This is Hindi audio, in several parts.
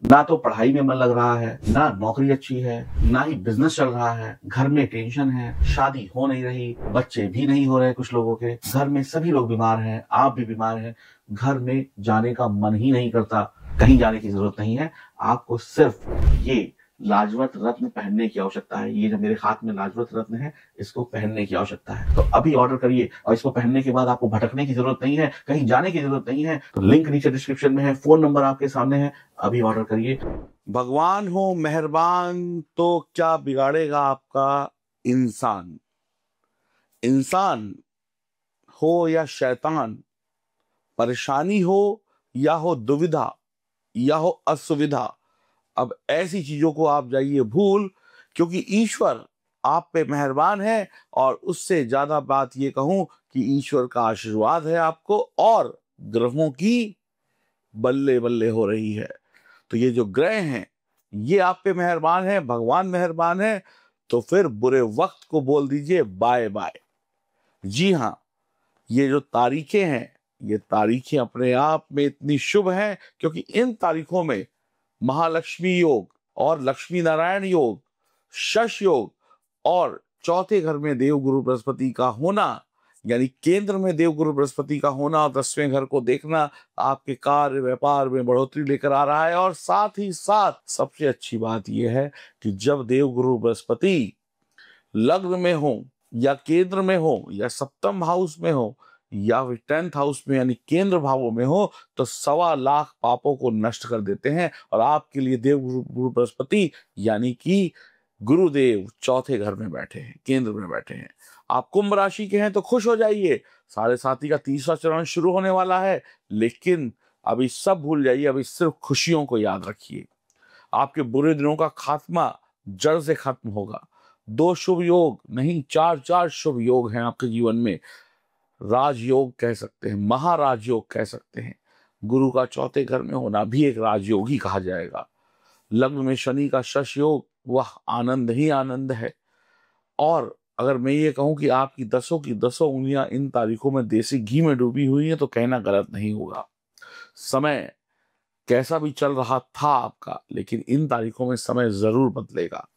ना तो पढ़ाई में मन लग रहा है, ना नौकरी अच्छी है, ना ही बिजनेस चल रहा है, घर में टेंशन है, शादी हो नहीं रही, बच्चे भी नहीं हो रहे कुछ लोगों के, घर में सभी लोग बीमार हैं, आप भी बीमार हैं, घर में जाने का मन ही नहीं करता। कहीं जाने की जरूरत नहीं है, आपको सिर्फ ये लाजवंत रत्न पहनने की आवश्यकता है। ये जो मेरे हाथ में लाजवंत रत्न है, इसको पहनने की आवश्यकता है। तो अभी ऑर्डर करिए और इसको पहनने के बाद आपको भटकने की जरूरत नहीं है, कहीं जाने की जरूरत नहीं है। तो लिंक नीचे डिस्क्रिप्शन में है, फोन नंबर आपके सामने है, अभी ऑर्डर करिए। भगवान हो मेहरबान तो क्या बिगाड़ेगा आपका इंसान। इंसान हो या शैतान, परेशानी हो या हो दुविधा या हो असुविधा, अब ऐसी चीजों को आप जाइए भूल, क्योंकि ईश्वर आप पे मेहरबान है। और उससे ज्यादा बात ये कहूं कि ईश्वर का आशीर्वाद है आपको, और ग्रहों की बल्ले बल्ले हो रही है। तो ये जो ग्रह हैं ये आप पे मेहरबान है, भगवान मेहरबान है। तो फिर बुरे वक्त को बोल दीजिए बाय बाय। जी हाँ, ये जो तारीखें हैं, ये तारीखें अपने आप में इतनी शुभ हैं क्योंकि इन तारीखों में महालक्ष्मी योग और लक्ष्मी नारायण योग, शश योग और चौथे घर में देवगुरु बृहस्पति का होना, यानी केंद्र में देवगुरु बृहस्पति का होना और 10वें घर को देखना आपके कार्य व्यापार में बढ़ोतरी लेकर आ रहा है। और साथ ही साथ सबसे अच्छी बात यह है कि जब देवगुरु बृहस्पति लग्न में हो या केंद्र में हो या सप्तम हाउस में हो या फिर 10th हाउस में यानी केंद्र भावों में हो, तो 1.25 लाख पापों को नष्ट कर देते हैं। और आपके लिए देवगुरु बृहस्पति यानी कि गुरुदेव चौथे घर में बैठे हैं, केंद्र में बैठे हैं। आप कुंभ राशि के हैं तो खुश हो जाइए, साढ़े साथी का तीसरा चरण शुरू होने वाला है। लेकिन अभी सब भूल जाइए, अभी सिर्फ खुशियों को याद रखिए। आपके बुरे दिनों का खात्मा जड़ से खत्म होगा। 2 शुभ योग नहीं, 4 शुभ योग हैं आपके जीवन में। राजयोग कह सकते हैं, महाराजयोग कह सकते हैं। गुरु का चौथे घर में होना भी एक राजयोग ही कहा जाएगा। लग्न में शनि का शश योग, वह आनंद ही आनंद है। और अगर मैं ये कहूं कि आपकी 10 की 10 उंगलियां इन तारीखों में देसी घी में डूबी हुई हैं, तो कहना गलत नहीं होगा। समय कैसा भी चल रहा था आपका, लेकिन इन तारीखों में समय जरूर बदलेगा।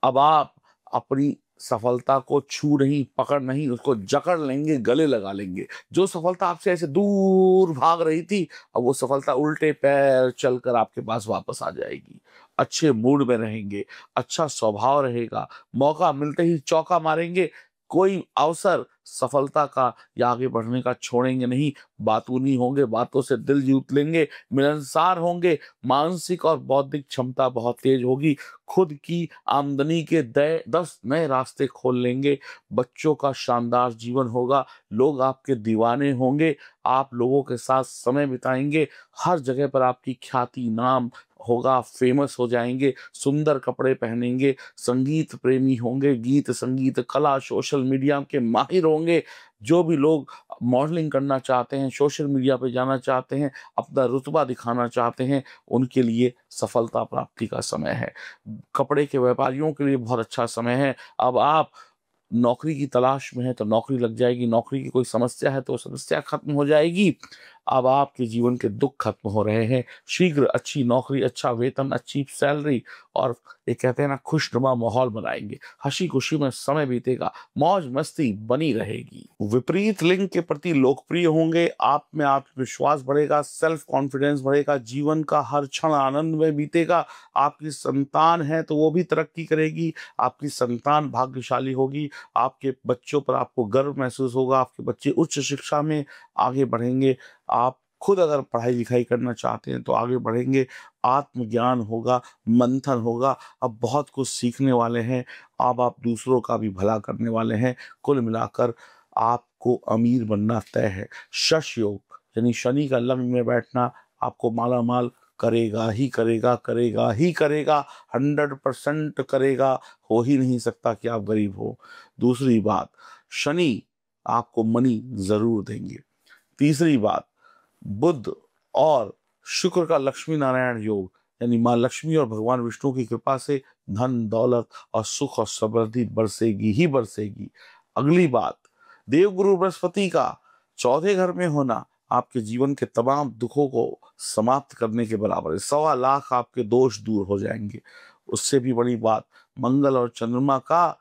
अब आप अपनी सफलता को छू नहीं, पकड़ नहीं, उसको जकड़ लेंगे, गले लगा लेंगे। जो सफलता आपसे ऐसे दूर भाग रही थी, अब वो सफलता उल्टे पैर चलकर आपके पास वापस आ जाएगी। अच्छे मूड में रहेंगे, अच्छा स्वभाव रहेगा, मौका मिलते ही चौका मारेंगे। कोई अवसर सफलता का या आगे बढ़ने का छोड़ेंगे नहीं। बातूनी होंगे, बातों से दिल जीत लेंगे, मिलनसार होंगे, मानसिक और बौद्धिक क्षमता बहुत तेज होगी। खुद की आमदनी के 10 नए रास्ते खोल लेंगे। बच्चों का शानदार जीवन होगा, लोग आपके दीवाने होंगे, आप लोगों के साथ समय बिताएंगे, हर जगह पर आपकी ख्याति नाम होगा, फेमस हो जाएंगे, सुंदर कपड़े पहनेंगे, संगीत प्रेमी होंगे, गीत संगीत कला सोशल मीडिया के माहिर होंगे। जो भी लोग मॉडलिंग करना चाहते हैं, सोशल मीडिया पे जाना चाहते हैं, अपना रुतबा दिखाना चाहते हैं, उनके लिए सफलता प्राप्ति का समय है। कपड़े के व्यापारियों के लिए बहुत अच्छा समय है। अब आप नौकरी की तलाश में है तो नौकरी लग जाएगी, नौकरी की कोई समस्या है तो समस्या खत्म हो जाएगी। अब आपके जीवन के दुख खत्म हो रहे हैं। शीघ्र अच्छी नौकरी, अच्छा वेतन, अच्छी सैलरी और ये कहते हैं ना खुशनुमा माहौल बनाएंगे। हंसी खुशी में समय बीतेगा, मौज मस्ती बनी रहेगी। विपरीत लिंग के प्रति लोकप्रिय होंगे, आप में आत्मविश्वास बढ़ेगा, सेल्फ कॉन्फिडेंस बढ़ेगा, जीवन का हर क्षण आनंद में बीतेगा। आपकी संतान है तो वो भी तरक्की करेगी, आपकी संतान भाग्यशाली होगी, आपके बच्चों पर आपको गर्व महसूस होगा, आपके बच्चे उच्च शिक्षा में आगे बढ़ेंगे। आप खुद अगर पढ़ाई लिखाई करना चाहते हैं तो आगे बढ़ेंगे, आत्मज्ञान होगा, मंथन होगा। अब बहुत कुछ सीखने वाले हैं, अब आप दूसरों का भी भला करने वाले हैं। कुल मिलाकर आपको अमीर बनना तय है। शश योग यानी शनि का लग्न में बैठना आपको माला माल करेगा ही करेगा, करेगा ही करेगा, 100% करेगा। हो ही नहीं सकता कि आप गरीब हो। दूसरी बात, शनि आपको मनी जरूर देंगे। तीसरी बात, बुध और शुक्र का लक्ष्मी नारायण योग यानी माँ लक्ष्मी और भगवान विष्णु की कृपा से धन दौलत और सुख और समृद्धि बरसेगी ही बरसेगी। अगली बात, देवगुरु बृहस्पति का चौथे घर में होना आपके जीवन के तमाम दुखों को समाप्त करने के बराबर है। 1.25 लाख आपके दोष दूर हो जाएंगे। उससे भी बड़ी बात, मंगल और चंद्रमा का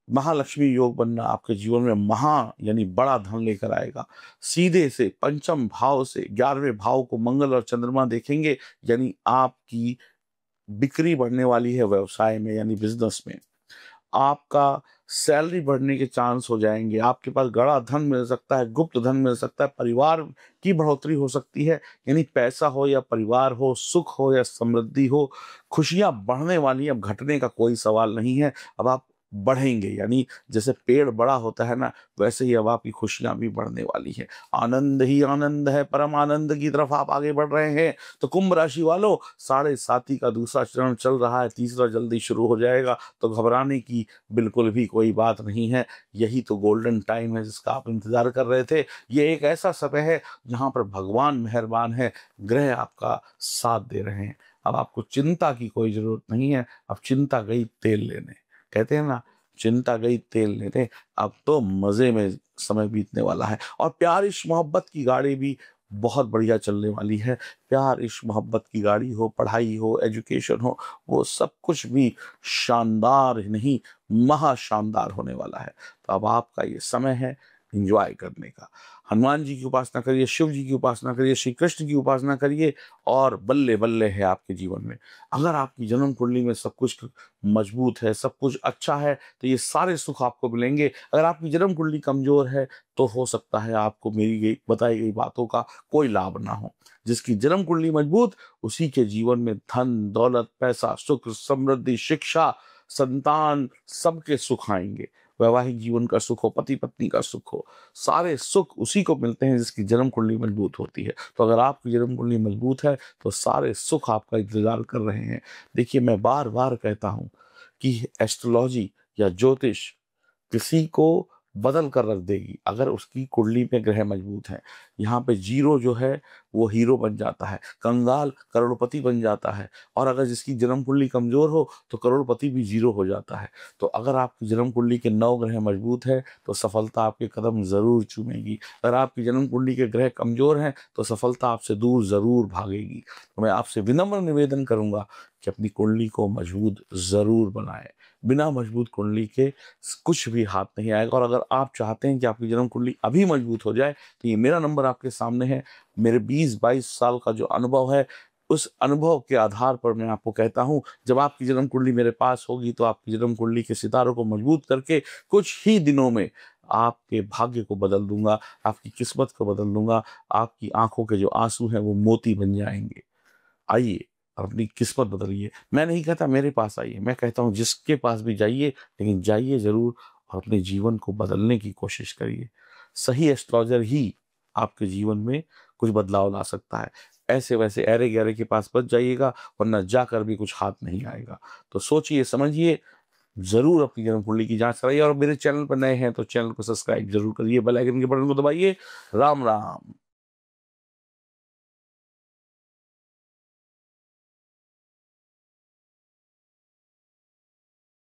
महालक्ष्मी योग बनना आपके जीवन में यानी बड़ा धन लेकर आएगा। सीधे से पंचम भाव से 11वें भाव को मंगल और चंद्रमा देखेंगे, यानी आपकी बिक्री बढ़ने वाली है व्यवसाय में, यानी बिजनेस में। आपका सैलरी बढ़ने के चांस हो जाएंगे। आपके पास गड़ा धन मिल सकता है, गुप्त धन मिल सकता है, परिवार की बढ़ोतरी हो सकती है, यानी पैसा हो या परिवार हो, सुख हो या समृद्धि हो, खुशियां बढ़ने वाली, अब घटने का कोई सवाल नहीं है। अब आप बढ़ेंगे, यानी जैसे पेड़ बड़ा होता है ना, वैसे ही अब आपकी खुशियां भी बढ़ने वाली है। आनंद ही आनंद है, परम आनंद की तरफ आप आगे बढ़ रहे हैं। तो कुंभ राशि वालों, 7.5 का दूसरा चरण चल रहा है, तीसरा जल्दी शुरू हो जाएगा, तो घबराने की बिल्कुल भी कोई बात नहीं है। यही तो गोल्डन टाइम है जिसका आप इंतजार कर रहे थे। ये एक ऐसा समय है जहां पर भगवान मेहरबान है, ग्रह आपका साथ दे रहे हैं। अब आपको चिंता की कोई जरूरत नहीं है। अब चिंता गई तेल लेने, कहते हैं ना, चिंता गई तेल लेने। अब तो मजे में समय बीतने वाला है। और प्यार इश्क मोहब्बत की गाड़ी भी बहुत बढ़िया चलने वाली है। प्यार इश्क मोहब्बत की गाड़ी हो, पढ़ाई हो, एजुकेशन हो, वो सब कुछ भी शानदार नहीं, महा शानदार होने वाला है। तो अब आपका ये समय है एंजॉय करने का। हनुमान जी की उपासना करिए, शिव जी की उपासना करिए, श्री कृष्ण की उपासना करिए, और बल्ले बल्ले है आपके जीवन में। अगर आपकी जन्म कुंडली में सब कुछ मजबूत है, सब कुछ अच्छा है, तो ये सारे सुख आपको मिलेंगे। अगर आपकी जन्म कुंडली कमजोर है तो हो सकता है आपको मेरी बताई गई बातों का कोई लाभ ना हो। जिसकी जन्म कुंडली मजबूत, उसी के जीवन में धन दौलत, पैसा, सुख, समृद्धि, शिक्षा, संतान, सबके सुख आएंगे। वैवाहिक जीवन का सुख हो, पति पत्नी का सुख हो, सारे सुख उसी को मिलते हैं जिसकी जन्म कुंडली मजबूत होती है। तो अगर आपकी जन्म कुंडली मजबूत है तो सारे सुख आपका इंतजार कर रहे हैं। देखिए, मैं बार बार कहता हूं कि एस्ट्रोलॉजी या ज्योतिष किसी को बदल कर रख देगी अगर उसकी कुंडली में ग्रह मजबूत है। यहाँ पे जीरो जो है वो हीरो बन जाता है, कंगाल करोड़पति बन जाता है, और अगर जिसकी जन्म कुंडली कमजोर हो तो करोड़पति भी जीरो हो जाता है। तो अगर आपकी जन्म कुंडली के 9 ग्रह मजबूत है तो सफलता आपके कदम जरूर चूमेगी। अगर आपकी जन्म कुंडली के ग्रह कमजोर हैं तो सफलता आपसे दूर जरूर भागेगी। तो मैं आपसे विनम्र निवेदन करूंगा कि अपनी कुंडली को मजबूत जरूर बनाएं। बिना मजबूत कुंडली के कुछ भी हाथ नहीं आएगा। और अगर आप चाहते हैं कि आपकी जन्म कुंडली अभी मजबूत हो जाए तो ये मेरा नंबर आपके सामने है। मेरे 20-22 साल का जो अनुभव है, उस अनुभव के आधार पर मैं आपको कहता हूं, जब आपकी जन्म कुंडली मेरे पास होगी तो आपकी जन्म कुंडली के सितारों को मजबूत करके कुछ ही दिनों में आपके भाग्य को बदल दूंगा, आपकी किस्मत को बदल दूंगा। आपकी आंखों के जो आंसू हैं वो मोती बन जाएंगे। आइए और अपनी किस्मत बदलिए। मैं नहीं कहता मेरे पास आइए, मैं कहता हूँ जिसके पास भी जाइए, लेकिन जाइए जरूर और अपने जीवन को बदलने की कोशिश करिए। सही एस्ट्रोलॉजर ही आपके जीवन में कुछ बदलाव ला सकता है। ऐसे वैसे ऐरे गहरे के पास बच जाइएगा, वरना जाकर भी कुछ हाथ नहीं आएगा। तो सोचिए समझिए, जरूर अपनी जन्म कुंडली की जांच कराइए, और मेरे चैनल पर नए हैं तो चैनल को सब्सक्राइब जरूर करिए, बेल आइकन के बटन को दबाइए। राम राम।